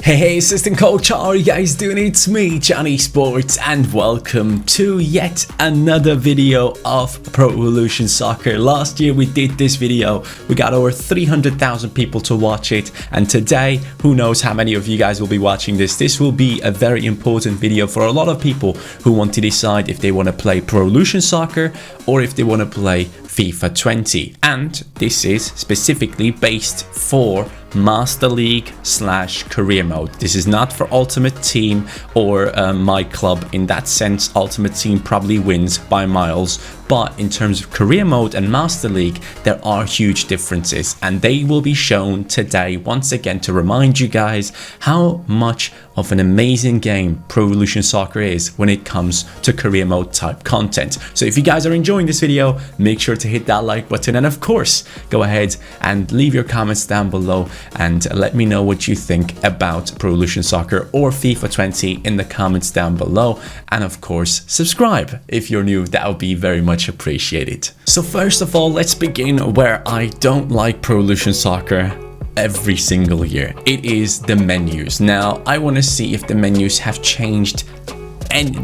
Hey, assistant coach, how are you guys doing? It's me, CaniSports, and welcome to yet another video of Pro Evolution Soccer. Last year we did this video, we got over 300,000 people to watch it, and today, who knows how many of you guys will be watching this. This will be a very important video for a lot of people who want to decide if they want to play Pro Evolution Soccer or if they want to play FIFA 20. And this is specifically based for Master League / Career Mode. This is not for Ultimate Team or my club. In that sense, Ultimate Team probably wins by miles. But in terms of Career Mode and Master League, there are huge differences, and they will be shown today once again to remind you guys how much of an amazing game Pro Evolution Soccer is when it comes to Career Mode type content. So if you guys are enjoying this video, make sure to hit that like button, and of course, go ahead and leave your comments down below and let me know what you think about Pro Evolution Soccer or FIFA 20 in the comments down below. And of course, subscribe if you're new. That would be very much appreciated. So first of all, let's begin where I don't like Pro Evolution Soccer every single year. It is the menus. Now, I want to see if the menus have changed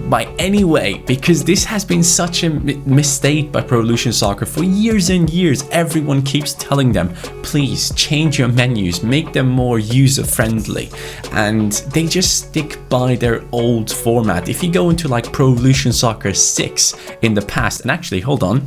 by any way, because this has been such a mistake by Pro Evolution Soccer for years and years. Everyone keeps telling them, please change your menus, make them more user friendly, and they just stick by their old format. If you go into like Pro Evolution Soccer 6 in the past, and actually hold on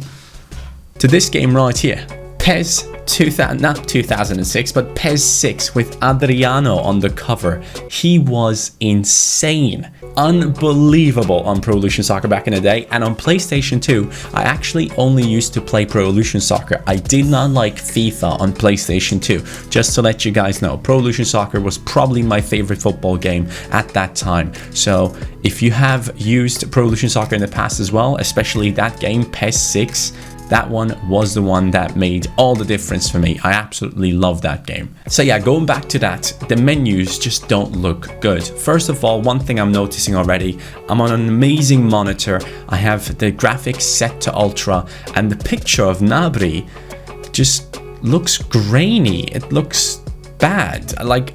to this game right here, PES 2000, not 2006, but PES 6 with Adriano on the cover. He was insane, unbelievable on Pro Evolution Soccer back in the day. And on PlayStation 2, I actually only used to play Pro Evolution Soccer. I did not like FIFA on PlayStation 2. Just to let you guys know, Pro Evolution Soccer was probably my favorite football game at that time. So if you have used Pro Evolution Soccer in the past as well, especially that game, PES 6, that one was the one that made all the difference for me. I absolutely love that game. So yeah, going back to that, the menus just don't look good. First of all, one thing I'm noticing already, I'm on an amazing monitor. I have the graphics set to ultra, and the picture of Nabri just looks grainy. It looks bad. Like,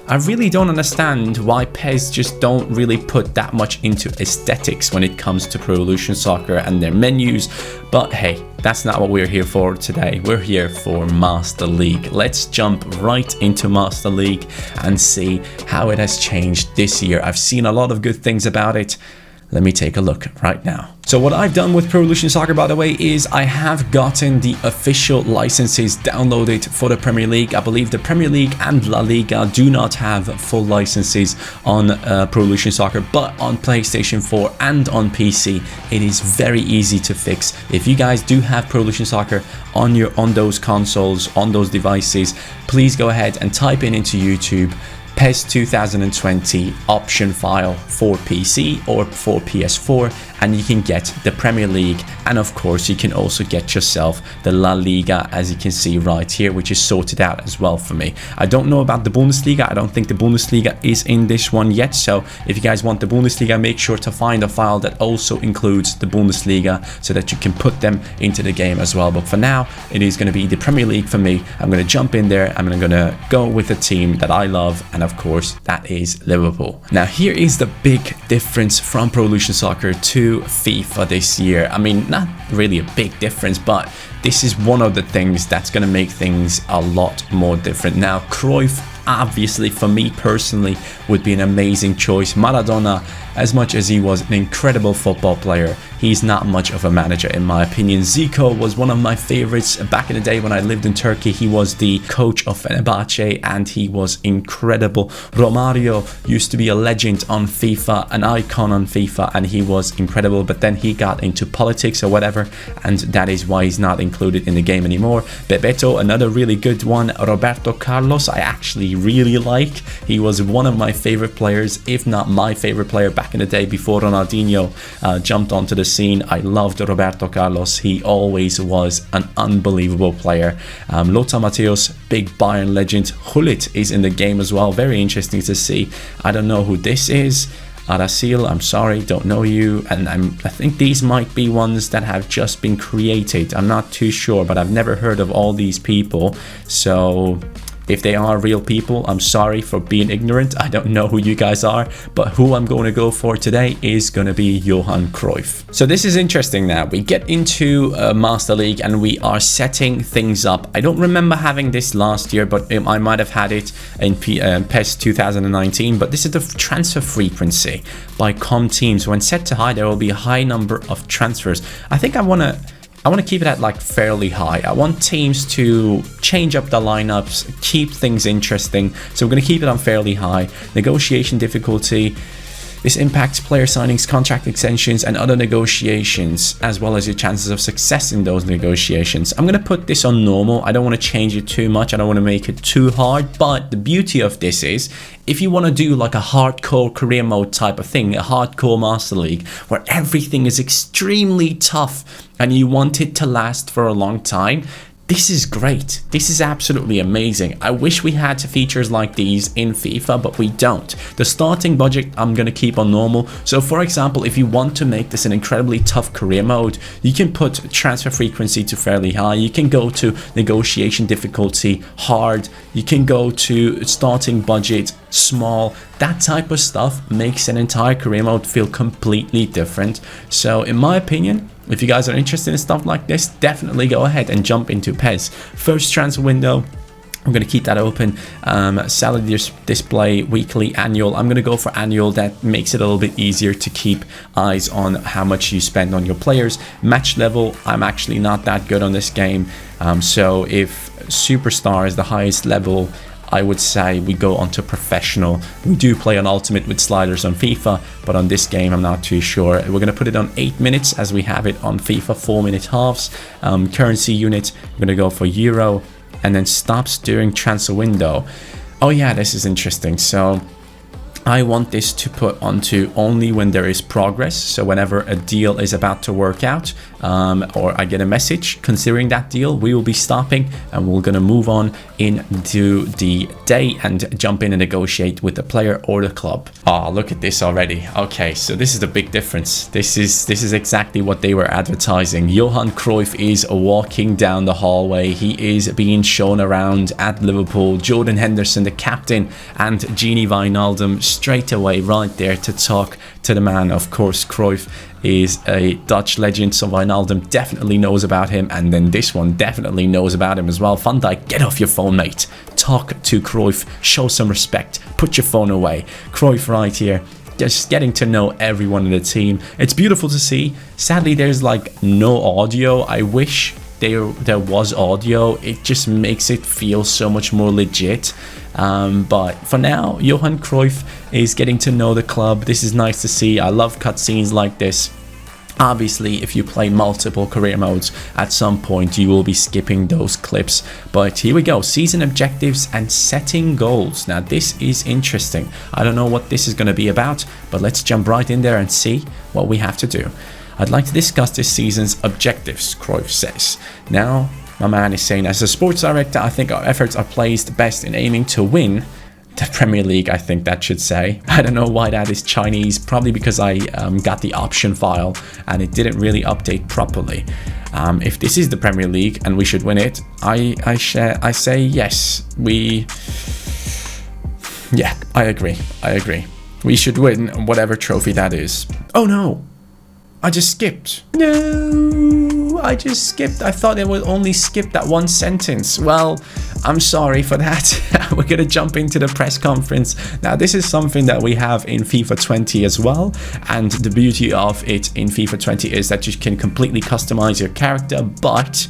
I really don't understand why PES just don't really put that much into aesthetics when it comes to Pro Evolution Soccer and their menus. But hey, that's not what we're here for today. We're here for Master League. Let's jump right into Master League and see how it has changed this year. I've seen a lot of good things about it. Let me take a look right now. So what I've done with Pro Evolution Soccer, by the way, is I have gotten the official licenses downloaded for the Premier League. I believe the Premier League and La Liga do not have full licenses on Pro Evolution Soccer, but on PlayStation 4 and on PC, it is very easy to fix. If you guys do have Pro Evolution Soccer on those consoles, on those devices, please go ahead and type into YouTube PES 2020 option file for PC or for PS4, and you can get the Premier League, and of course you can also get yourself the La Liga, as you can see right here, which is sorted out as well for me. I don't know about the Bundesliga. I don't think the Bundesliga is in this one yet, so if you guys want the Bundesliga, make sure to find a file that also includes the Bundesliga so that you can put them into the game as well. But for now, it is going to be the Premier League for me. I'm going to jump in there. I'm going to go with a team that I love, and of course that is Liverpool. Now here is the big difference from Pro Evolution Soccer to FIFA this year. I mean, not really a big difference, but this is one of the things that's going to make things a lot more different. Now, Cruyff, obviously for me personally, would be an amazing choice. Maradona, as much as he was an incredible football player, he's not much of a manager in my opinion. Zico was one of my favorites back in the day when I lived in Turkey. He was the coach of Fenerbahce and he was incredible. Romario used to be a legend on FIFA, an icon on FIFA, and he was incredible, but then he got into politics or whatever, and that is why he's not included in the game anymore. Bebeto, another really good one. Roberto Carlos, I actually really like. He was one of my favorite players, if not my favorite player back in the day before Ronaldinho jumped onto the scene. I loved Roberto Carlos. He always was an unbelievable player. Lothar Matthäus, big Bayern legend. Gullit is in the game as well. Very interesting to see. I don't know who this is. Arasil, I'm sorry, don't know you. And I think these might be ones that have just been created. I'm not too sure, but I've never heard of all these people. So If they are real people, I'm sorry for being ignorant. I don't know who you guys are, but who I'm going to go for today is going to be Johan Cruyff. So this is interesting now. We get into Master League and we are setting things up. I don't remember having this last year, but I might have had it in PES 2019, but this is the transfer frequency by com teams. When set to high, there will be a high number of transfers. I think I want to keep it at like fairly high. I want teams to change up the lineups, keep things interesting. So we're going to keep it on fairly high. Negotiation difficulty. This impacts player signings, contract extensions, and other negotiations, as well as your chances of success in those negotiations. I'm going to put this on normal. I don't want to change it too much. I don't want to make it too hard. But the beauty of this is, if you want to do like a hardcore career mode type of thing, a hardcore Master League, where everything is extremely tough and you want it to last for a long time, this is great. This is absolutely amazing. I wish we had features like these in FIFA, but we don't. The starting budget I'm going to keep on normal. So for example, if you want to make this an incredibly tough career mode, you can put transfer frequency to fairly high. You can go to negotiation difficulty hard. You can go to starting budget small. That type of stuff makes an entire career mode feel completely different. So in my opinion, if you guys are interested in stuff like this, definitely go ahead and jump into PES. First transfer window, I'm going to keep that open. Salary display, weekly, annual. I'm going to go for annual. That makes it a little bit easier to keep eyes on how much you spend on your players. Match level, I'm actually not that good on this game. So if superstar is the highest level, I would say we go on to professional. We do play on ultimate with sliders on FIFA, but on this game I'm not too sure. We're going to put it on 8 minutes as we have it on FIFA, 4-minute halves. Currency unit, I'm going to go for euro, and then stops during transfer window. Oh yeah, this is interesting. So I want this to put onto only when there is progress. So whenever a deal is about to work out, or I get a message considering that deal, we will be stopping and we're going to move on into the day and jump in and negotiate with the player or the club. Oh, look at this already. Okay, so this is the big difference. This is exactly what they were advertising. Johan Cruyff is walking down the hallway. He is being shown around at Liverpool. Jordan Henderson, the captain, and Gini Wijnaldum straight away right there to talk to the man. Of course, Cruyff is a Dutch legend, so Wijnaldum definitely knows about him, and then this one definitely knows about him as well. Van Dijk, get off your phone, mate. Talk to Cruyff, show some respect, put your phone away. Cruyff right here, just getting to know everyone in the team. It's beautiful to see. Sadly, there's like no audio. I wish there was audio. It just makes it feel so much more legit. But for now, Johan Cruyff is getting to know the club. This is nice to see. I love cutscenes like this. Obviously, if you play multiple career modes, at some point you will be skipping those clips. But here we go, season objectives and setting goals. Now this is interesting. I don't know what this is going to be about, but let's jump right in there and see what we have to do. I'd like to discuss this season's objectives, Cruyff says. Now, my man is saying, as a sports director, I think our efforts are placed best in aiming to win the Premier League, I think that should say. I don't know why that is Chinese, probably because I got the option file and it didn't really update properly. If this is the Premier League and we should win it, I say yes. Yeah, I agree. We should win whatever trophy that is. Oh no! I just skipped. No, I just skipped. I thought it would only skip that one sentence. Well, I'm sorry for that. We're going to jump into the press conference. Now, this is something that we have in FIFA 20 as well. And the beauty of it in FIFA 20 is that you can completely customize your character. But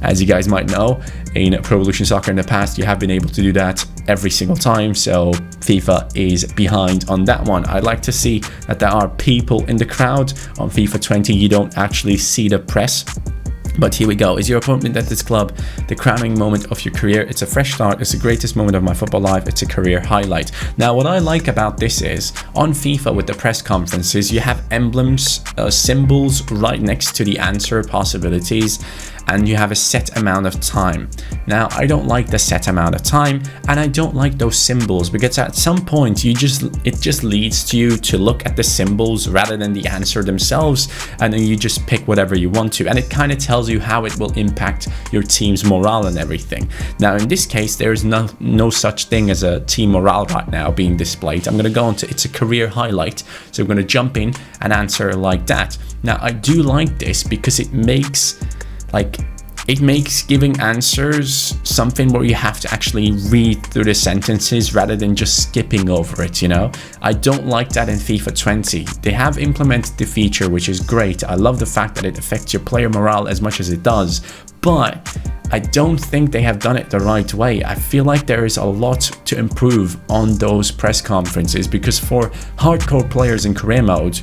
as you guys might know, in Pro Evolution Soccer in the past, you have been able to do that every single time, so FIFA is behind on that one. I'd like to see that there are people in the crowd. On FIFA 20, you don't actually see the press. But here we go. Is your appointment at this club the crowning moment of your career? It's a fresh start. It's the greatest moment of my football life. It's a career highlight. Now, what I like about this is, on FIFA with the press conferences, you have emblems, symbols right next to the answer possibilities. and you have a set amount of time. Now, I don't like the set amount of time, and I don't like those symbols, because at some point it just leads to you to look at the symbols rather than the answer themselves, and then you just pick whatever you want to, and it kind of tells you how it will impact your team's morale and everything. Now, in this case, there is no such thing as a team morale right now being displayed. I'm going to go into it's a career highlight, so I'm going to jump in and answer like that. Now, I do like this because it makes giving answers something where you have to actually read through the sentences rather than just skipping over it, you know? I don't like that in FIFA 20. They have implemented the feature, which is great. I love the fact that it affects your player morale as much as it does, but I don't think they have done it the right way. I feel like there is a lot to improve on those press conferences, because for hardcore players in career mode,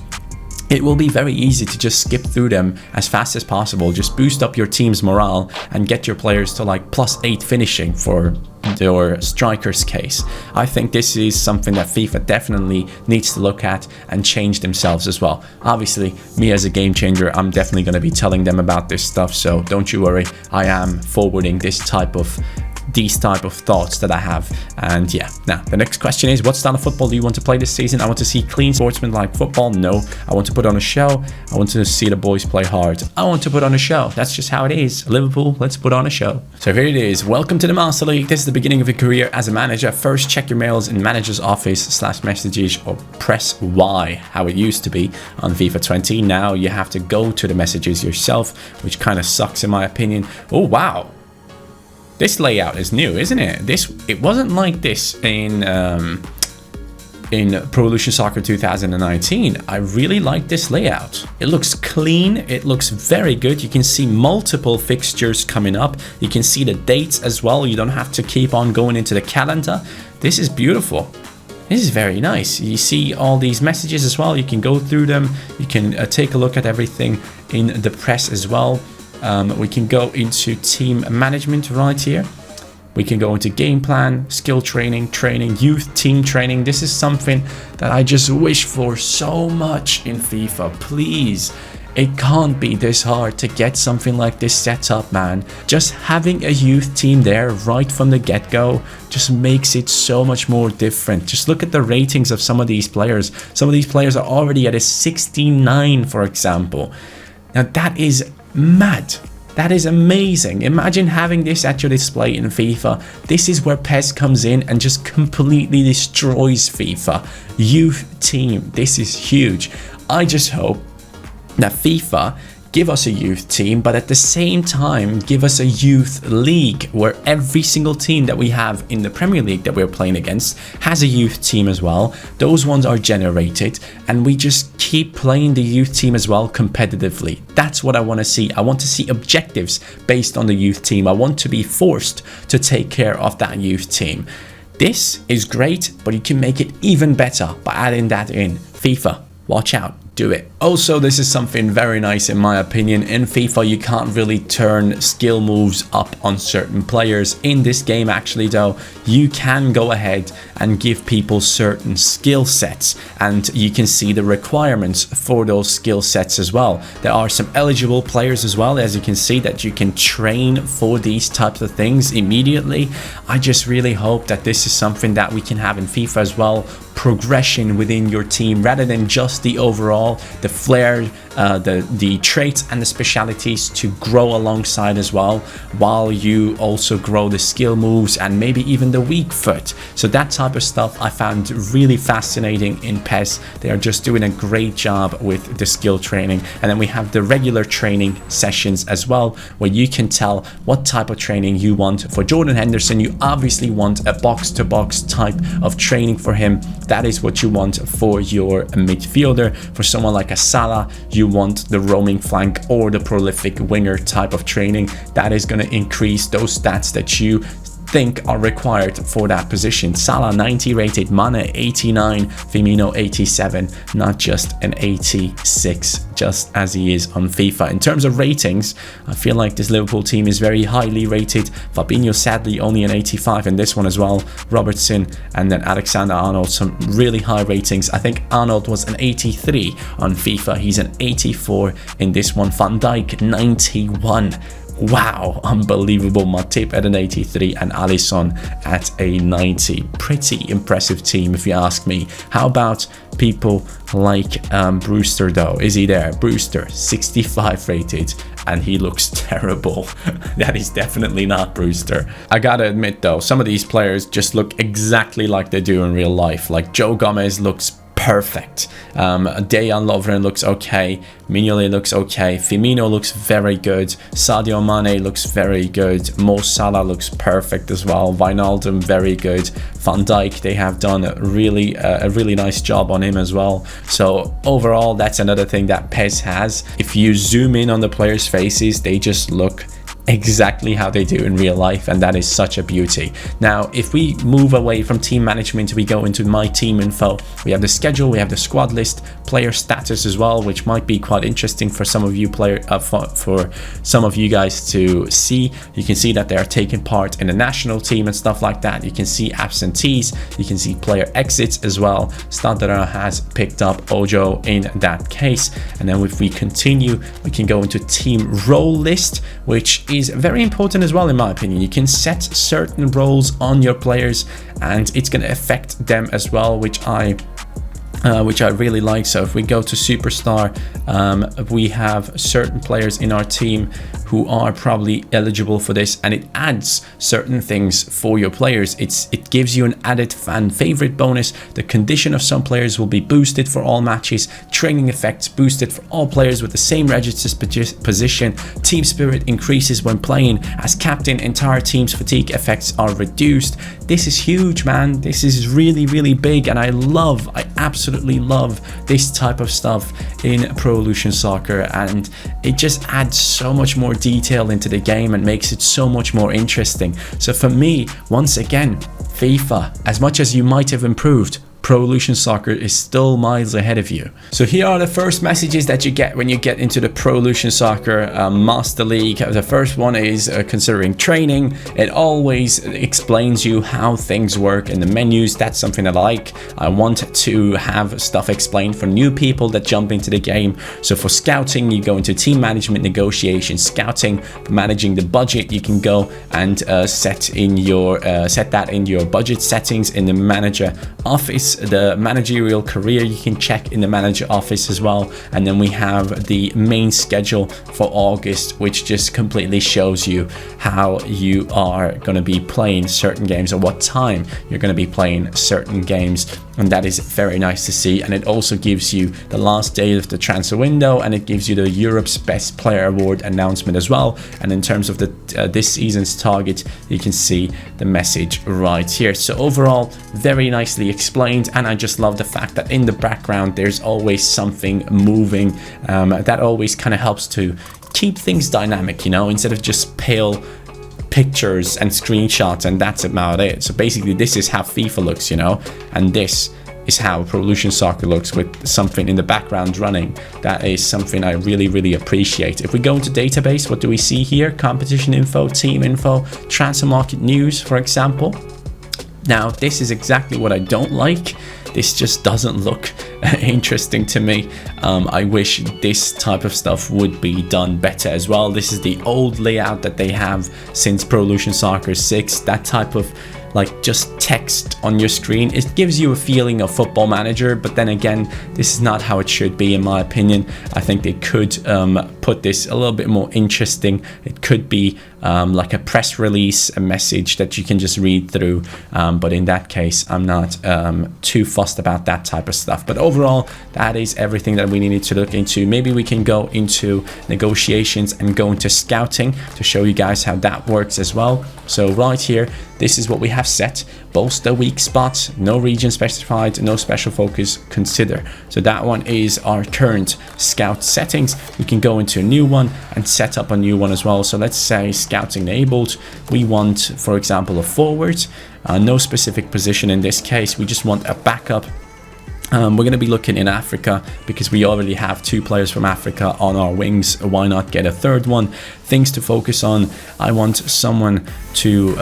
it will be very easy to just skip through them as fast as possible. Just boost up your team's morale and get your players to like +8 finishing for your strikers case. I think this is something that FIFA definitely needs to look at and change themselves as well. Obviously, me as a game changer, I'm definitely going to be telling them about this stuff, so don't you worry. I am forwarding these type of thoughts that I have. And yeah, now the next question is, what style of football do you want to play this season? I want to see clean sportsman-like football. No, I want to put on a show. I want to see the boys play hard. I want to put on a show. That's just how it is. Liverpool, let's put on a show. So here it is. Welcome to the Master League. This is the beginning of your career as a manager. First, check your mails in manager's office /messages, or press Y, how it used to be on FIFA 20. Now you have to go to the messages yourself, which kind of sucks in my opinion. Oh wow, this layout is new, isn't it? It wasn't like this in Pro Evolution Soccer 2019. I really like this layout. It looks clean. It looks very good. You can see multiple fixtures coming up. You can see the dates as well. You don't have to keep on going into the calendar. This is beautiful. This is very nice. You see all these messages as well. You can go through them. You can take a look at everything in the press as well. We can go into team management right here. We can go into game plan, skill training, youth team training. This is something that I just wish for so much in FIFA. Please, it can't be this hard to get something like this set up, man. Just having a youth team there right from the get-go just makes it so much more different. Just look at the ratings of some of these players. Some of these players are already at a 69, for example. Now that is mad. That is amazing. Imagine having this at your display in FIFA. This is where PES comes in and just completely destroys FIFA. Youth team. This is huge. I just hope that FIFA give us a youth team, but at the same time give us a youth league where every single team that we have in the Premier League that we're playing against has a youth team as well. Those ones are generated, and we just keep playing the youth team as well competitively. That's what I want to see. I want to see objectives based on the youth team. I want to be forced to take care of that youth team. This is great, but you can make it even better by adding that in. FIFA, watch out. Do it. Also, this is something very nice in my opinion. In FIFA, you can't really turn skill moves up on certain players. In this game, actually, though, you can go ahead and give people certain skill sets, and you can see the requirements for those skill sets as well. There are some eligible players as well, as you can see, that you can train for these types of things immediately. I just really hope that this is something that we can have in FIFA as well. Progression within your team rather than just the overall, the flair, the traits and the specialities to grow alongside as well, while you also grow the skill moves and maybe even the weak foot. So that type of stuff I found really fascinating in PES. They are just doing a great job with the skill training. And then we have the regular training sessions as well, where you can tell what type of training you want. For Jordan Henderson, you obviously want a box-to-box type of training for him. That is what you want for your midfielder. For someone like a Salah, you want the roaming flank or the prolific winger type of training. That is going to increase those stats that you think are required for that position. Salah 90 rated, Mane 89, Firmino 87, not just an 86 just as he is on FIFA. In terms of ratings, I feel like this Liverpool team is very highly rated. Fabinho sadly only an 85 in this one as well. Robertson and then Alexander-Arnold, some really high ratings. I think Arnold was an 83 on FIFA. He's an 84 in this one. Van Dijk 91. wow, unbelievable. Matip at an 83 and Alisson at a 90. Pretty impressive team, if you ask me. How about people like Brewster though? Is he there? Brewster, 65 rated, and he looks terrible. That is definitely not Brewster. I gotta admit though, some of these players just look exactly like they do in real life. Like Joe Gomez looks perfect. Dejan Lovren looks okay. Mignolet looks okay. Firmino looks very good. Sadio Mane looks very good. Mo Salah looks perfect as well. Wijnaldum very good. Van Dijk, they have done a really nice job on him as well. So overall, that's another thing that PES has. If you zoom in on the players' faces, they just look exactly how they do in real life, and that is such a beauty. Now if we move away from team management, we go into my team info. We have the schedule, we have the squad list, player status as well, which might be quite interesting for some of you for some of you guys to see. You can see that they are taking part in the national team and stuff like that. You can see absentees, you can see player exits as well. Standard has picked up Ojo in that case. And then if we continue, we can go into team role list, which is very important as well in my opinion. You can set certain roles on your players and it's going to affect them as well, which I really like. So if we go to superstar, we have certain players in our team who are probably eligible for this, and it adds certain things for your players. It gives you an added fan favorite bonus. The condition of some players will be boosted for all matches. Training effects boosted for all players with the same registered position. Team spirit increases when playing as captain. Entire team's fatigue effects are reduced. This is huge, man. This is really big, and I absolutely love this type of stuff in Pro Evolution Soccer, and it just adds so much more detail into the game and makes it so much more interesting. So for me, once again, FIFA, as much as you might have improved, Pro Evolution Soccer is still miles ahead of you. So here are the first messages that you get when you get into the Pro Evolution Soccer Master League. The first one is considering training. It always explains you how things work in the menus. That's something I like. I want to have stuff explained for new people that jump into the game. So for scouting, you go into team management, negotiation, scouting. For managing the budget, you can go and set that in your budget settings in the manager office. The managerial career you can check in the manager office as well. And then we have the main schedule for August, which just completely shows you how you are going to be playing certain games or what time you're going to be playing certain games. And that is very nice to see. And it also gives you the last day of the transfer window, and it gives you the Europe's Best Player Award announcement as well. And in terms of the this season's target, you can see the message right here. So overall, very nicely explained, and I just love the fact that in the background there's always something moving. That always kind of helps to keep things dynamic, you know, instead of just pale pictures and screenshots and that's about it. So basically this is how FIFA looks, you know, and this is how Pro Evolution Soccer looks with something in the background running. That is something I really appreciate. If we go into database, what do we see here? Competition info, team info, transfer market news, for example. Now this is exactly what I don't like. This just doesn't look interesting to me. I wish this type of stuff would be done better as well. This is the old layout that they have since Pro Evolution Soccer 6. That type of like just text on your screen, it gives you a feeling of Football Manager, but then again, this is not how it should be in my opinion. I think they could put this a little bit more interesting. It could be like a press release, a message that you can just read through, but in that case I'm not too fussed about that type of stuff. But overall, that is everything that we needed to look into. Maybe we can go into negotiations and go into scouting to show you guys how that works as well. So right here, this is what we have set. Bolster weak spots, no region specified, no special focus, consider. So that one is our current scout settings. We can go into a new one and set up a new one as well. So let's say scouting enabled. We want, for example, a forward, no specific position in this case. We just want a backup. We're going to be looking in Africa because we already have 2 players from Africa on our wings. Why not get a third one? things to focus on. I want someone to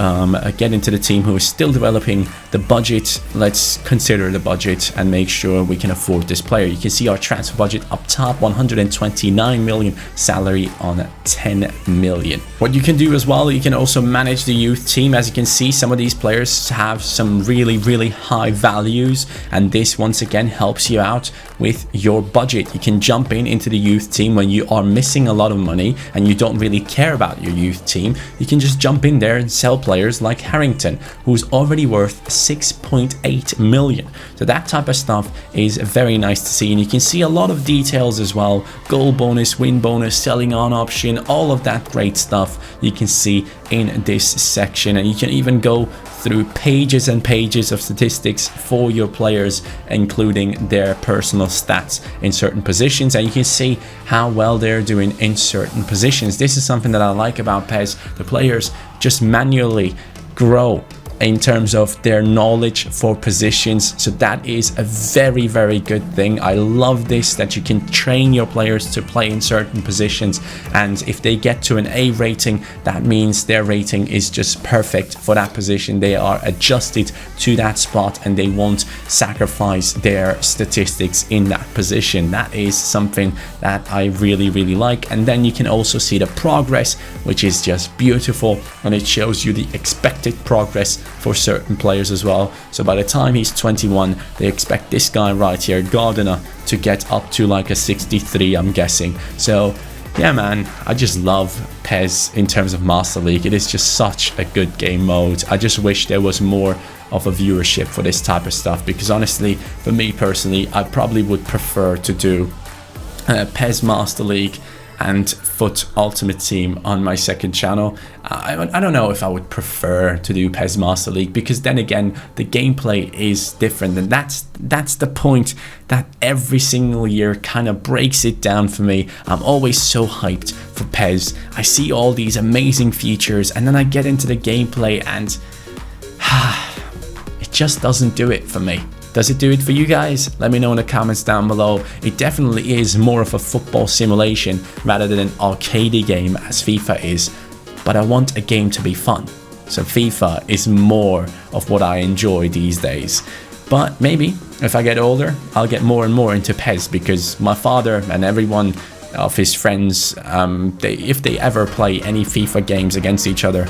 get into the team who is still developing the budget. Let's consider the budget and make sure we can afford this player. You can see our transfer budget up top, 129 million, salary on 10 million. What you can do as well, you can also manage the youth team. As you can see, some of these players have some really high values, and this once again helps you out with your budget. You can jump into the youth team when you are missing a lot of money and you don't really care about your youth team. You can just jump in there and sell players like Harrington, who's already worth 6.8 million. So that type of stuff is very nice to see, and you can see a lot of details as well: goal bonus, win bonus, selling on option, all of that great stuff you can see in this section. And you can even go through pages and pages of statistics for your players, including their personal stats in certain positions, and you can see how well they're doing in certain positions. This is something that I like about PES. The players just manually grow in terms of their knowledge for positions, so that is a very good thing. I love this, that you can train your players to play in certain positions, and if they get to an A rating, that means their rating is just perfect for that position. They are adjusted to that spot and they won't sacrifice their statistics in that position. That is something that I really like. And then you can also see the progress, which is just beautiful, and it shows you the expected progress for certain players as well. So by the time he's 21, they expect this guy right here, Gardiner, to get up to like a 63, I'm guessing. So yeah, man, I just love PES in terms of Master League. It is just such a good game mode. I just wish there was more of a viewership for this type of stuff, because honestly, for me personally, I probably would prefer to do PES Master League and FUT Ultimate Team on my second channel. I don't know if I would prefer to do PES Master League, because then again, the gameplay is different, and that's the point that every single year kind of breaks it down for me. I'm always so hyped for PES. I see all these amazing features, and then I get into the gameplay and it just doesn't do it for me. Does it do it for you guys? Let me know in the comments down below. It definitely is more of a football simulation rather than an arcade game as FIFA is, but I want a game to be fun. So FIFA is more of what I enjoy these days. But maybe if I get older, I'll get more and more into PES, because my father and everyone of his friends, if they ever play any FIFA games against each other,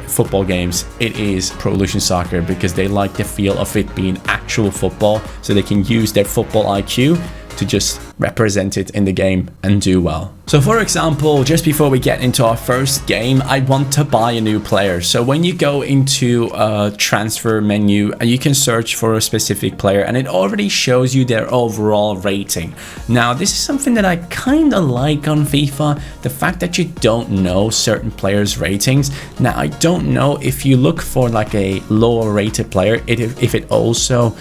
football games, it is Pro Evolution Soccer, because they like the feel of it being actual football, so they can use their football IQ to just represent it in the game and do well. So for example, just before we get into our first game, I want to buy a new player. So when you go into a transfer menu, you can search for a specific player and it already shows you their overall rating. Now this is something that I kind of like on FIFA, the fact that you don't know certain players' ratings. Now I don't know if you look for like a lower rated player, if it also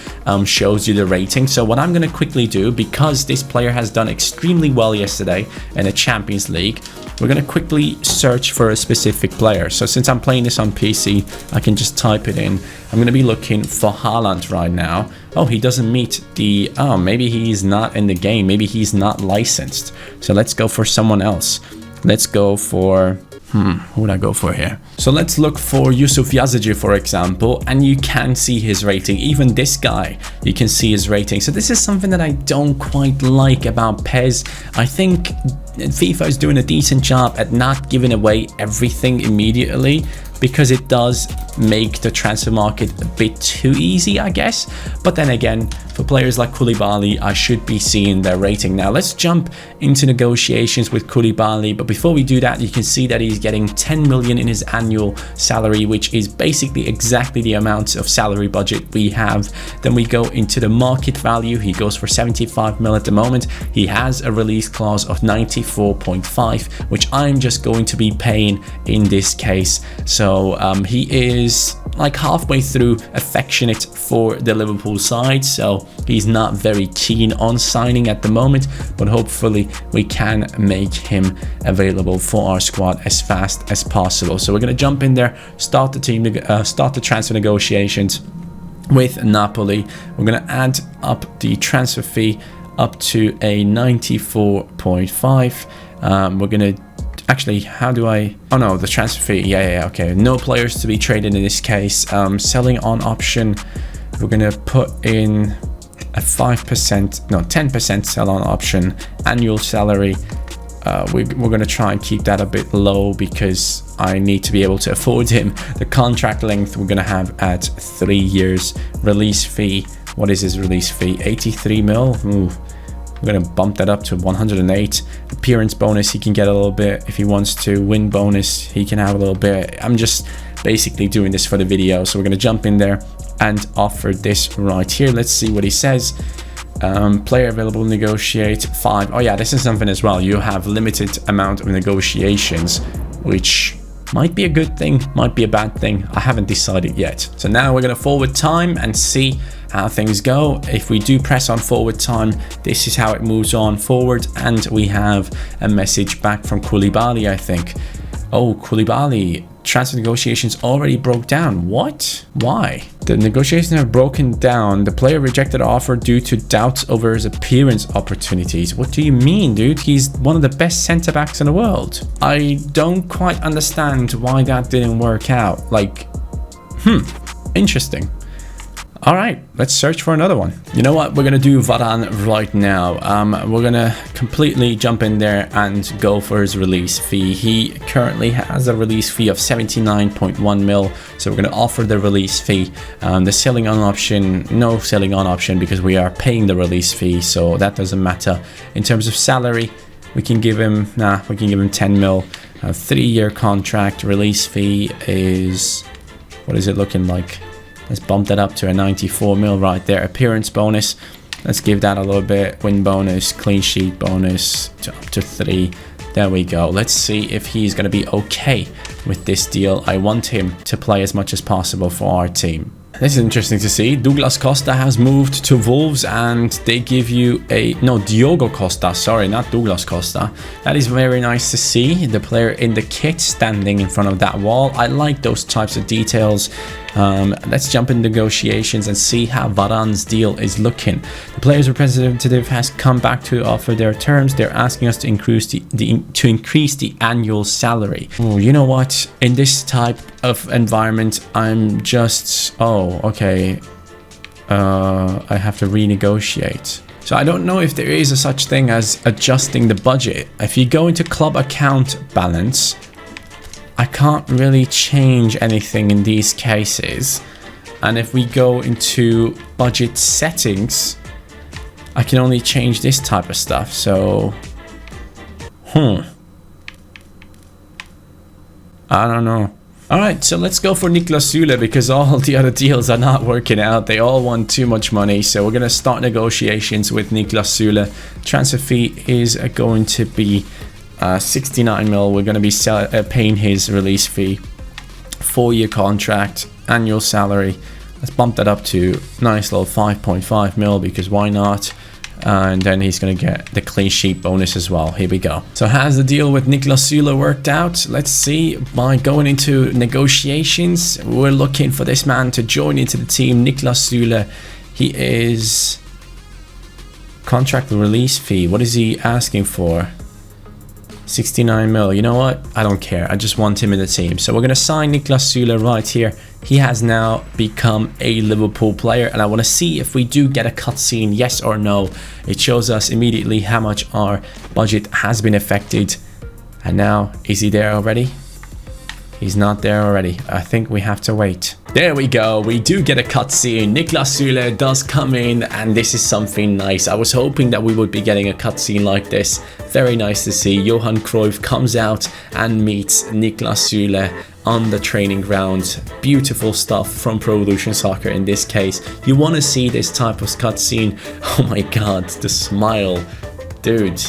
shows you the rating. So what I'm going to quickly do, because this player has done extremely well yesterday in the Champions League, we're going to quickly search for a specific player. So since I'm playing this on PC, I can just type it in. I'm going to be looking for Haaland right now. Oh, he doesn't meet the... Oh, maybe he's not in the game. Maybe he's not licensed. So let's go for someone else. Let's go for... who would I go for here? So let's look for Yusuf Yazıcı, for example, and you can see his rating. Even this guy, you can see his rating. So this is something that I don't quite like about PES. I think FIFA is doing a decent job at not giving away everything immediately, because it does make the transfer market a bit too easy, I guess. But then again, for players like Koulibaly, I should be seeing their rating. Now let's jump into negotiations with Koulibaly, but before we do that, you can see that he's getting 10 million in his annual salary, which is basically exactly the amount of salary budget we have. Then we go into the market value. He goes for 75 mil at the moment. He has a release clause of 94.5, which I'm just going to be paying in this case. So he is like halfway through affectionate for the Liverpool side, so he's not very keen on signing at the moment, but hopefully we can make him available for our squad as fast as possible. So we're going to jump in there, start the transfer negotiations with Napoli. We're going to add up the transfer fee up to a 94.5. We're going to Actually, how do I... Oh no, the transfer fee. Yeah, okay. No players to be traded in this case. Selling on option, we're going to put in a 5%, no, 10% sell on option. Annual salary, we're going to try and keep that a bit low because I need to be able to afford him. The contract length we're going to have at 3 years. Release fee, what is his release fee? 83 mil. Ooh. We're going to bump that up to 108. Appearance bonus, he can get a little bit if he wants to. Win bonus, he can have a little bit. I'm just basically doing this for the video. So we're going to jump in there and offer this right here. Let's see what he says. Player available, negotiate 5. Oh yeah, this is something as well. You have limited amount of negotiations, which might be a good thing, might be a bad thing. I haven't decided yet. So now we're going to forward time and see how things go. If we do press on forward time, this is how it moves on forward. And we have a message back from Koulibaly, I think. Oh, Koulibaly, transfer negotiations already broke down. What? Why? The negotiations have broken down. The player rejected offer due to doubts over his appearance opportunities. What do you mean, dude? He's one of the best centre backs in the world. I don't quite understand why that didn't work out. Like, interesting. All right, let's search for another one. You know what? We're going to do Varane right now. We're going to completely jump in there and go for his release fee. He currently has a release fee of 79.1 mil. So we're going to offer the release fee. The selling on option, no selling on option because we are paying the release fee. So that doesn't matter. In terms of salary, we can give him, we can give him 10 mil. A 3-year contract. Release fee is, what is it looking like? Let's bump that up to a 94 mil right there. Appearance bonus, let's give that a little bit. Win bonus, clean sheet bonus to up to 3. There we go. Let's see if he's going to be okay with this deal. I want him to play as much as possible for our team. This is interesting to see. Douglas Costa has moved to Wolves and they give you a... No, Diogo Costa. Sorry, not Douglas Costa. That is very nice to see. The player in the kit standing in front of that wall. I like those types of details. Let's jump in negotiations and see how Varane's deal is looking. The player's representative has come back to offer their terms. They're asking us to increase the annual salary. Oh, you know what? In this type of environment, I'm just... Oh, okay. I have to renegotiate. So I don't know if there is a such thing as adjusting the budget. If you go into club account balance, I can't really change anything in these cases. And if we go into budget settings, I can only change this type of stuff. So, I don't know. All right, so let's go for Niklas Süle because all the other deals are not working out. They all want too much money. So we're going to start negotiations with Niklas Süle. Transfer fee is going to be 69 mil. We're going to be paying his release fee. 4-year contract, annual salary. Let's bump that up to nice little 5.5 mil because why not? And then he's going to get the clean sheet bonus as well. Here we go. So has the deal with Niklas Süle worked out? Let's see. By going into negotiations, we're looking for this man to join into the team. Niklas Süle, he is contract release fee. What is he asking for? 69 mil. You know what? I don't care. I just want him in the team. So we're going to sign Niklas Süle right here. He has now become a Liverpool player. And I want to see if we do get a cutscene, yes or no. It shows us immediately how much our budget has been affected. And now, is he there already? He's not there already. I think we have to wait. There we go. We do get a cutscene. Niklas Süle does come in, and this is something nice. I was hoping that we would be getting a cutscene like this. Very nice to see. Johan Cruyff comes out and meets Niklas Süle on the training ground. Beautiful stuff from Pro Evolution Soccer in this case. You want to see this type of cutscene. Oh my god, the smile. Dude.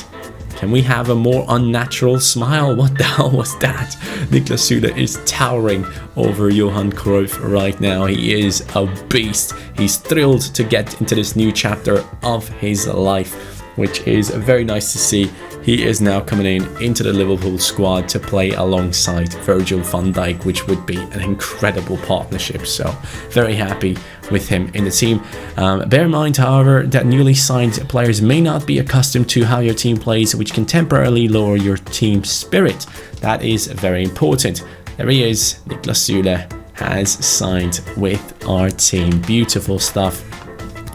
Can we have a more unnatural smile? What the hell was that? Niklas Süle is towering over Johan Cruyff right now. He is a beast. He's thrilled to get into this new chapter of his life. which is very nice to see. He is now coming into the Liverpool squad to play alongside Virgil van Dijk, which would be an incredible partnership. So very happy with him in the team. Bear in mind, however, that newly signed players may not be accustomed to how your team plays, which can temporarily lower your team spirit. That is very important. There he is. Niklas Süle has signed with our team. Beautiful stuff.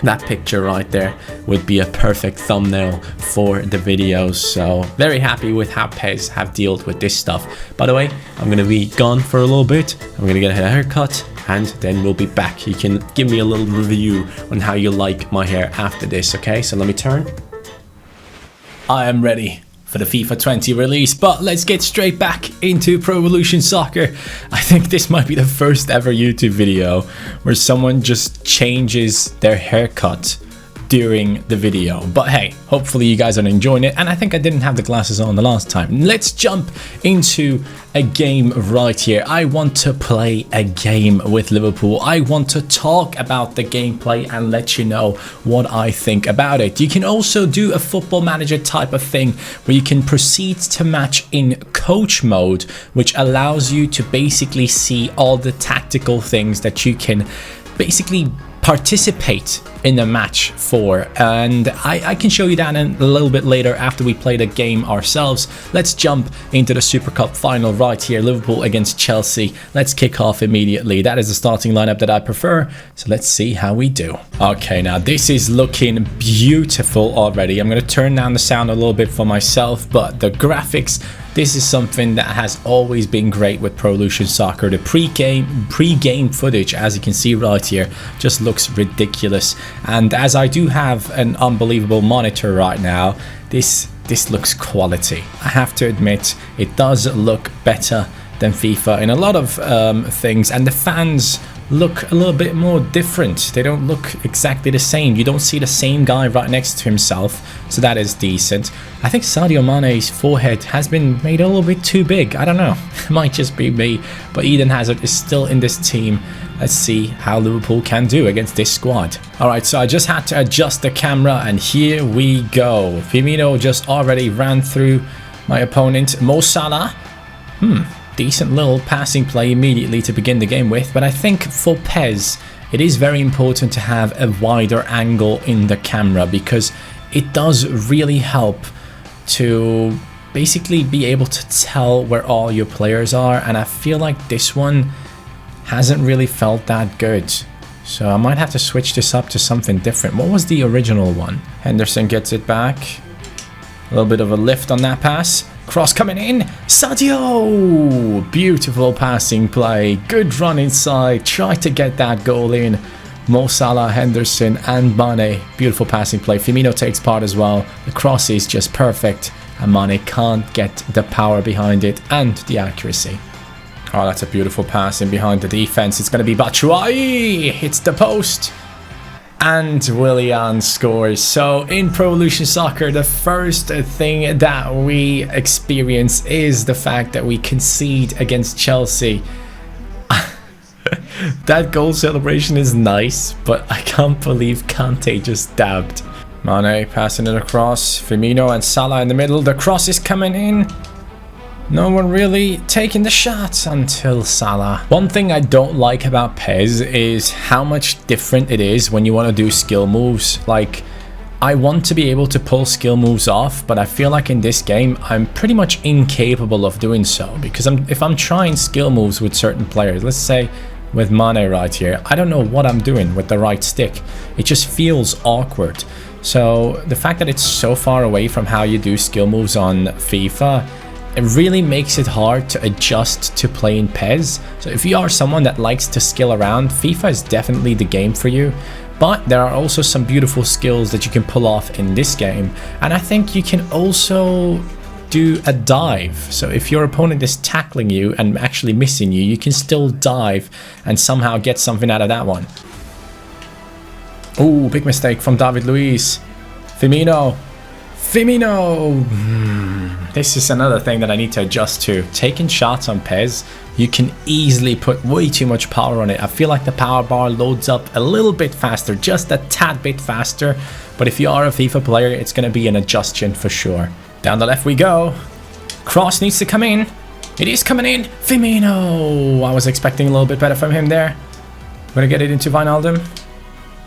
That picture right there would be a perfect thumbnail for the video. So very happy with how PES have dealt with this stuff. By the way, I'm going to be gone for a little bit. I'm going to get a haircut and then we'll be back. You can give me a little review on how you like my hair after this. Okay, so let me turn. I am ready for the FIFA 20 release, but let's get straight back into Pro Evolution Soccer. I think this might be the first ever YouTube video where someone just changes their haircut during the video. But hey, hopefully you guys are enjoying it, and I think I didn't have the glasses on the last time. Let's jump into a game right here. I want to play a game with Liverpool. I want to talk about the gameplay and let you know what I think about it. You can also do a football manager type of thing where you can proceed to match in coach mode, which allows you to basically see all the tactical things that you can basically participate in the match for, and I can show you that in a little bit later after we play the game ourselves. Let's jump into the Super Cup final right here, Liverpool against Chelsea. Let's kick off immediately. That is the starting lineup that I prefer, so let's see how we do. Okay, now this is looking beautiful already. I'm going to turn down the sound a little bit for myself, but the graphics, this is something that has always been great with Pro Evolution Soccer. The pre-game footage, as you can see right here, just looks ridiculous. And as I do have an unbelievable monitor right now, this looks quality. I have to admit, it does look better than FIFA in a lot of things, and the fans look a little bit more different. They don't look exactly the same. You don't see the same guy right next to himself, so that is decent. I think Sadio Mane's forehead has been made a little bit too big. I don't know. It might just be me, but Eden Hazard is still in this team. Let's see how Liverpool can do against this squad. Alright, so I just had to adjust the camera, and here we go. Firmino just already ran through my opponent. Mo Salah. Decent little passing play immediately to begin the game with, but I think for PES it is very important to have a wider angle in the camera, because it does really help to basically be able to tell where all your players are, and I feel like this one hasn't really felt that good. So I might have to switch this up to something different. What was the original one? Henderson gets it back. A little bit of a lift on that pass. Cross coming in. Sadio! Beautiful passing play. Good run inside. Try to get that goal in. Mo Salah, Henderson and Mane. Beautiful passing play. Firmino takes part as well. The cross is just perfect. And Mane can't get the power behind it and the accuracy. Oh, that's a beautiful pass in behind the defense. It's going to be Batshuayi. Hits the post. And Willian scores. So in Pro Evolution Soccer, the first thing that we experience is the fact that we concede against Chelsea. That goal celebration is nice, but I can't believe Kante just dabbed. Mane passing it across. Firmino and Salah in the middle. The cross is coming in. No one really taking the shot until Salah. One thing I don't like about PES is how much different it is when you want to do skill moves. Like, I want to be able to pull skill moves off, but I feel like in this game I'm pretty much incapable of doing so, because if I'm trying skill moves with certain players, let's say with Mane right here, I don't know what I'm doing with the right stick. It just feels awkward. So the fact that it's so far away from how you do skill moves on FIFA, it really makes it hard to adjust to playing PES. So if you are someone that likes to skill around, FIFA is definitely the game for you. But there are also some beautiful skills that you can pull off in this game. And I think you can also do a dive. So if your opponent is tackling you and actually missing you, you can still dive and somehow get something out of that one. Oh, big mistake from David Luiz. Firmino. this is another thing that I need to adjust to. Taking shots on PES, you can easily put way too much power on it. I feel like the power bar loads up a little bit faster, just a tad bit faster. But if you are a FIFA player, it's going to be an adjustment for sure. Down the left we go. Cross needs to come in. It is coming in. Firmino. I was expecting a little bit better from him there. I'm going to get it into Wijnaldum.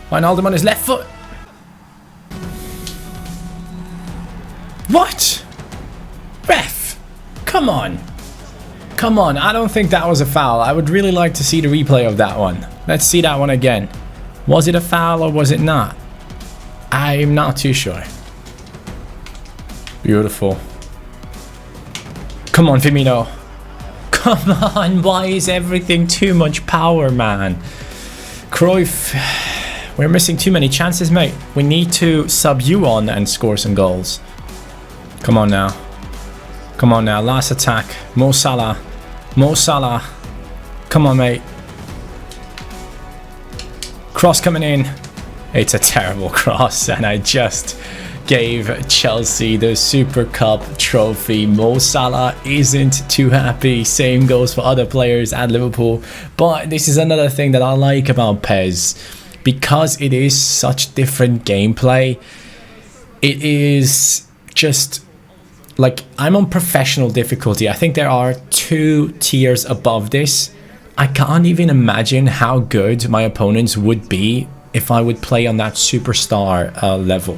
Wijnaldum on his left foot. What? Ref, come on. Come on, I don't think that was a foul. I would really like to see the replay of that one. Let's see that one again. Was it a foul or was it not? I'm not too sure. Beautiful. Come on, Firmino. Come on, why is everything too much power, man? Cruyff, we're missing too many chances, mate. We need to sub you on and score some goals. Come on now. Come on now. Last attack. Mo Salah. Mo Salah. Come on, mate. Cross coming in. It's a terrible cross. And I just gave Chelsea the Super Cup trophy. Mo Salah isn't too happy. Same goes for other players at Liverpool. But this is another thing that I like about PES. Because it is such different gameplay. It is just... like, I'm on professional difficulty. I think there are 2 tiers above this. I can't even imagine how good my opponents would be if I would play on that superstar level.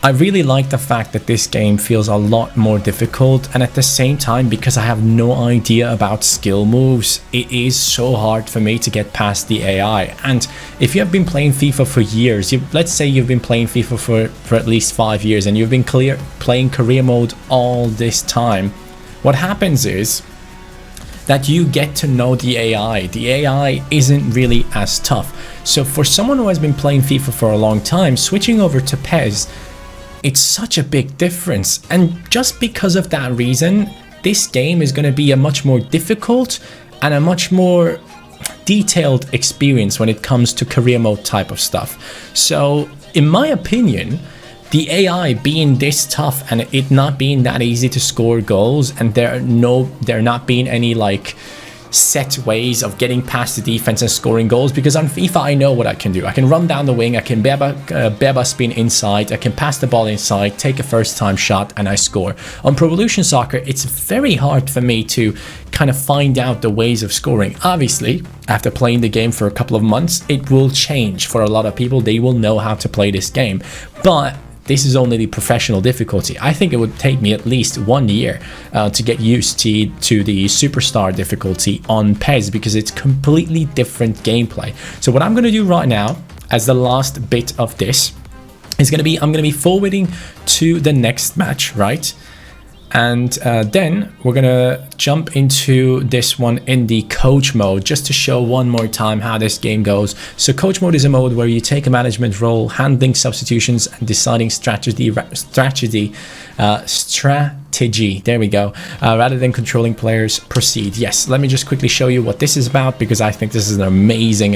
I really like the fact that this game feels a lot more difficult, and at the same time, because I have no idea about skill moves, it is so hard for me to get past the AI. And if you have been playing FIFA for years, let's say you've been playing FIFA for at least 5 years and you've been playing career mode all this time, what happens is that you get to know the AI. The AI isn't really as tough. So for someone who has been playing FIFA for a long time, switching over to PES, it's such a big difference. And just because of that reason, this game is going to be a much more difficult and a much more detailed experience when it comes to career mode type of stuff. So in my opinion, the AI being this tough and it not being that easy to score goals, and there not being any like set ways of getting past the defense and scoring goals, because on FIFA I know what I can do. I can run down the wing, I can Beba spin inside, I can pass the ball inside, take a first time shot, and I score. On Pro Evolution Soccer, it's very hard for me to kind of find out the ways of scoring. Obviously, after playing the game for a couple of months, it will change for a lot of people. They will know how to play this game, but this is only the professional difficulty. I think it would take me at least 1 year to get used to the superstar difficulty on PES, because it's completely different gameplay. So what I'm going to do right now, as the last bit of this, is going to be, I'm going to be forwarding to the next match, right? And then we're gonna jump into this one in the coach mode, just to show one more time how this game goes. So coach mode is a mode where you take a management role, handling substitutions and deciding strategy, there we go, rather than controlling players. Proceed. Yes, let me just quickly show you what this is about, because I think this is an amazing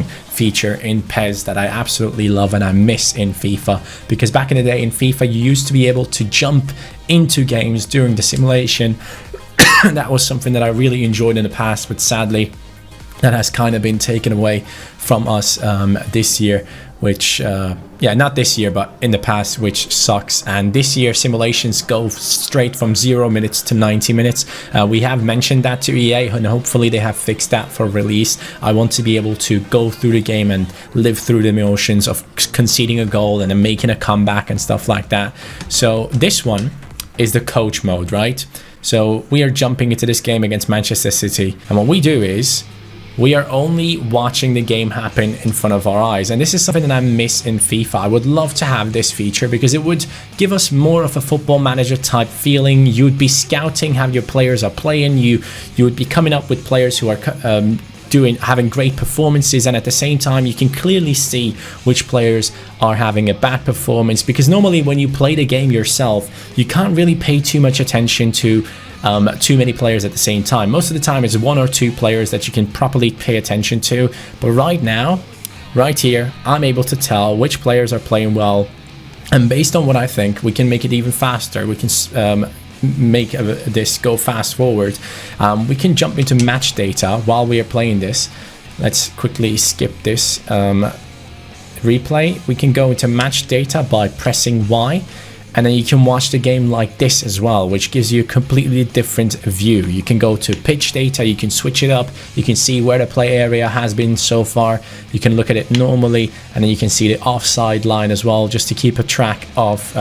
feature in PES that I absolutely love and I miss in FIFA. Because back in the day in FIFA, you used to be able to jump into games during the simulation. That was something that I really enjoyed in the past, but sadly that has kind of been taken away from us this year, which yeah, not this year but in the past, which sucks. And this year simulations go straight from 0 minutes to 90 minutes. We have mentioned that to EA, and hopefully they have fixed that for release. I want to be able to go through the game and live through the emotions of conceding a goal and then making a comeback and stuff like that. So this one is the coach mode, right? So we are jumping into this game against Manchester City, and what we do is we are only watching the game happen in front of our eyes. And this is something that I miss in FIFA. I would love to have this feature, because it would give us more of a football manager type feeling. You would be scouting how your players are playing. You would be coming up with players who are having great performances, and at the same time you can clearly see which players are having a bad performance, because normally when you play the game yourself, you can't really pay too much attention to too many players at the same time. Most of the time it's 1 or 2 players that you can properly pay attention to, but right now, right here, I'm able to tell which players are playing well, and based on what I think, we can make it even faster. We can make this go fast forward, we can jump into match data while we are playing this. Let's quickly skip this replay. We can go into match data by pressing Y, and then you can watch the game like this as well, which gives you a completely different view. You can go to pitch data, you can switch it up, you can see where the play area has been so far, you can look at it normally, and then you can see the offside line as well, just to keep a track of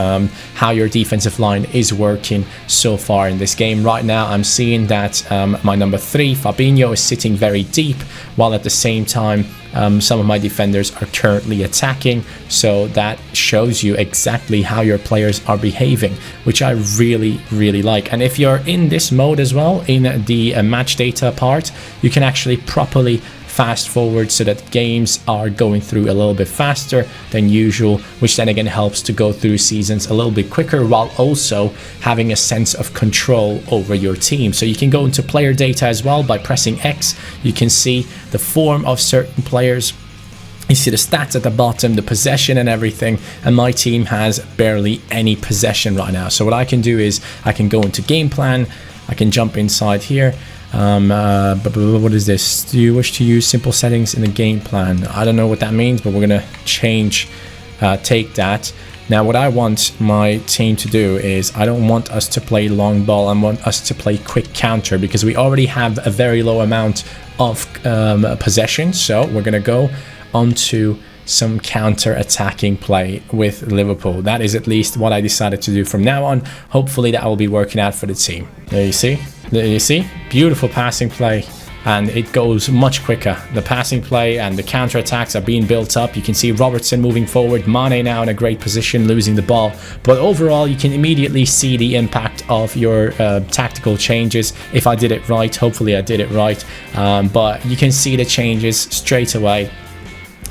how your defensive line is working so far in this game. Right now I'm seeing that my number 3, Fabinho, is sitting very deep, while at the same time some of my defenders are currently attacking, so that shows you exactly how your players are behaving, which I really like. And if you're in this mode as well, in the match data part, you can actually properly fast forward so that games are going through a little bit faster than usual, which then again helps to go through seasons a little bit quicker, while also having a sense of control over your team. So you can go into player data as well by pressing X. You can see the form of certain players, you see the stats at the bottom, the possession and everything, and my team has barely any possession right now. So what I can do is I can go into game plan, I can jump inside here. What is this? Do you wish to use simple settings in the game plan? I don't know what that means, but we're gonna take that. Now what I want my team to do is, I don't want us to play long ball, I want us to play quick counter, because we already have a very low amount of possession. So we're gonna go onto some counter attacking play with Liverpool. That is at least what I decided to do from now on. Hopefully that will be working out for the team. There you see, beautiful passing play, and it goes much quicker. The passing play and the counter attacks are being built up. You can see Robertson moving forward, Mane now in a great position, losing the ball, but overall you can immediately see the impact of your tactical changes. If I did it right, hopefully I did it right, but you can see the changes straight away.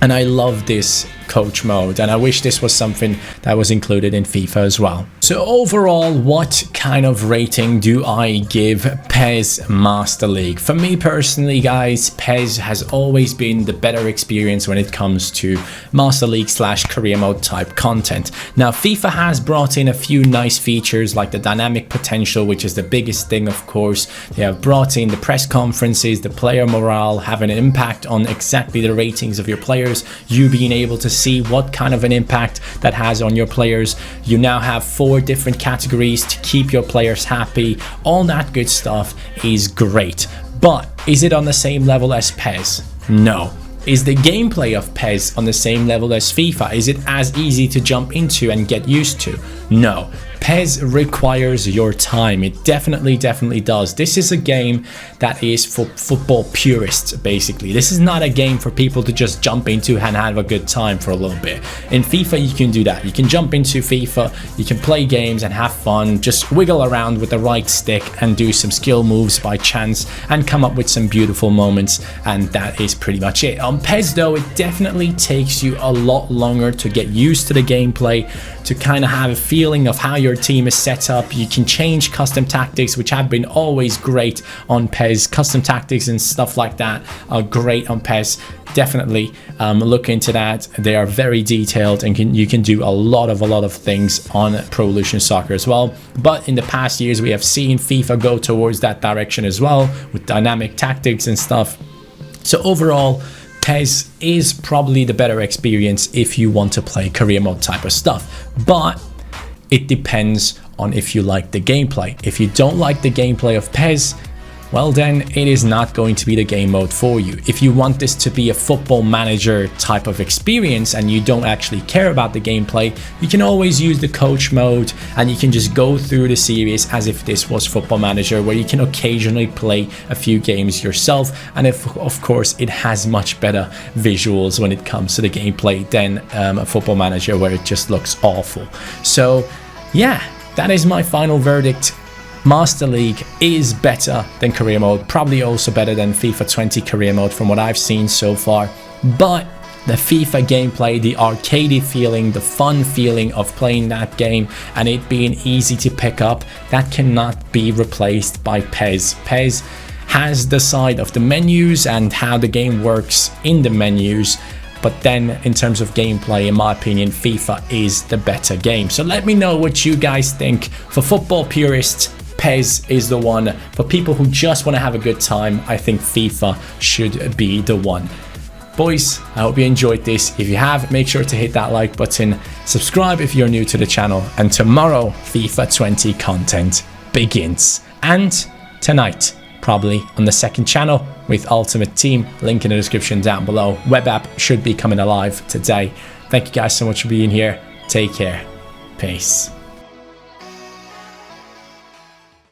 And I love this coach mode, and I wish this was something that was included in FIFA as well. So overall, what kind of rating do I give PES Master League? For me personally, guys, PES has always been the better experience when it comes to Master League / career mode type content. Now FIFA has brought in a few nice features like the dynamic potential, which is the biggest thing, of course. They have brought in the press conferences, the player morale, having an impact on exactly the ratings of your players, you being able to see what kind of an impact that has on your players. You now have 4 different categories to keep your players happy. All that good stuff is great, but is it on the same level as PES? No. Is the gameplay of PES on the same level as FIFA? Is it as easy to jump into and get used to? No. PES requires your time. It definitely does. This is a game that is for football purists, basically. This is not a game for people to just jump into and have a good time for a little bit. In FIFA, you can do that. You can jump into FIFA, you can play games and have fun, just wiggle around with the right stick and do some skill moves by chance and come up with some beautiful moments, and that is pretty much it. On PES though, it definitely takes you a lot longer to get used to the gameplay, to kind of have a feeling of how your team is set up. You can change custom tactics, which have been always great on PES. Custom tactics and stuff like that are great on PES. Definitely look into that. They are very detailed, and you can do a lot of things on Pro Evolution Soccer as well. But in the past years, we have seen FIFA go towards that direction as well, with dynamic tactics and stuff. So overall, PES is probably the better experience if you want to play career mode type of stuff, but it depends on if you like the gameplay. If you don't like the gameplay of PES, well then it is not going to be the game mode for you. If you want this to be a football manager type of experience and you don't actually care about the gameplay, you can always use the coach mode and you can just go through the series as if this was football manager, where you can occasionally play a few games yourself. And if, of course, it has much better visuals when it comes to the gameplay than a football manager, where it just looks awful. So yeah, that is my final verdict. Master League is better than career mode, probably also better than FIFA 20 career mode from what I've seen so far, but the FIFA gameplay, the arcadey feeling, the fun feeling of playing that game and it being easy to pick up, that cannot be replaced by PES. PES has the side of the menus and how the game works in the menus, but then in terms of gameplay, in my opinion, FIFA is the better game. So let me know what you guys think. For football purists, PES is the one. For people who just want to have a good time, I think FIFA should be the one. Boys, I hope you enjoyed this. If you have, make sure to hit that like button, subscribe if you're new to the channel, and tomorrow FIFA 20 content begins. And tonight, probably on the second channel with Ultimate Team, link in the description down below. Web app should be coming alive today. Thank you guys so much for being here. Take care. Peace.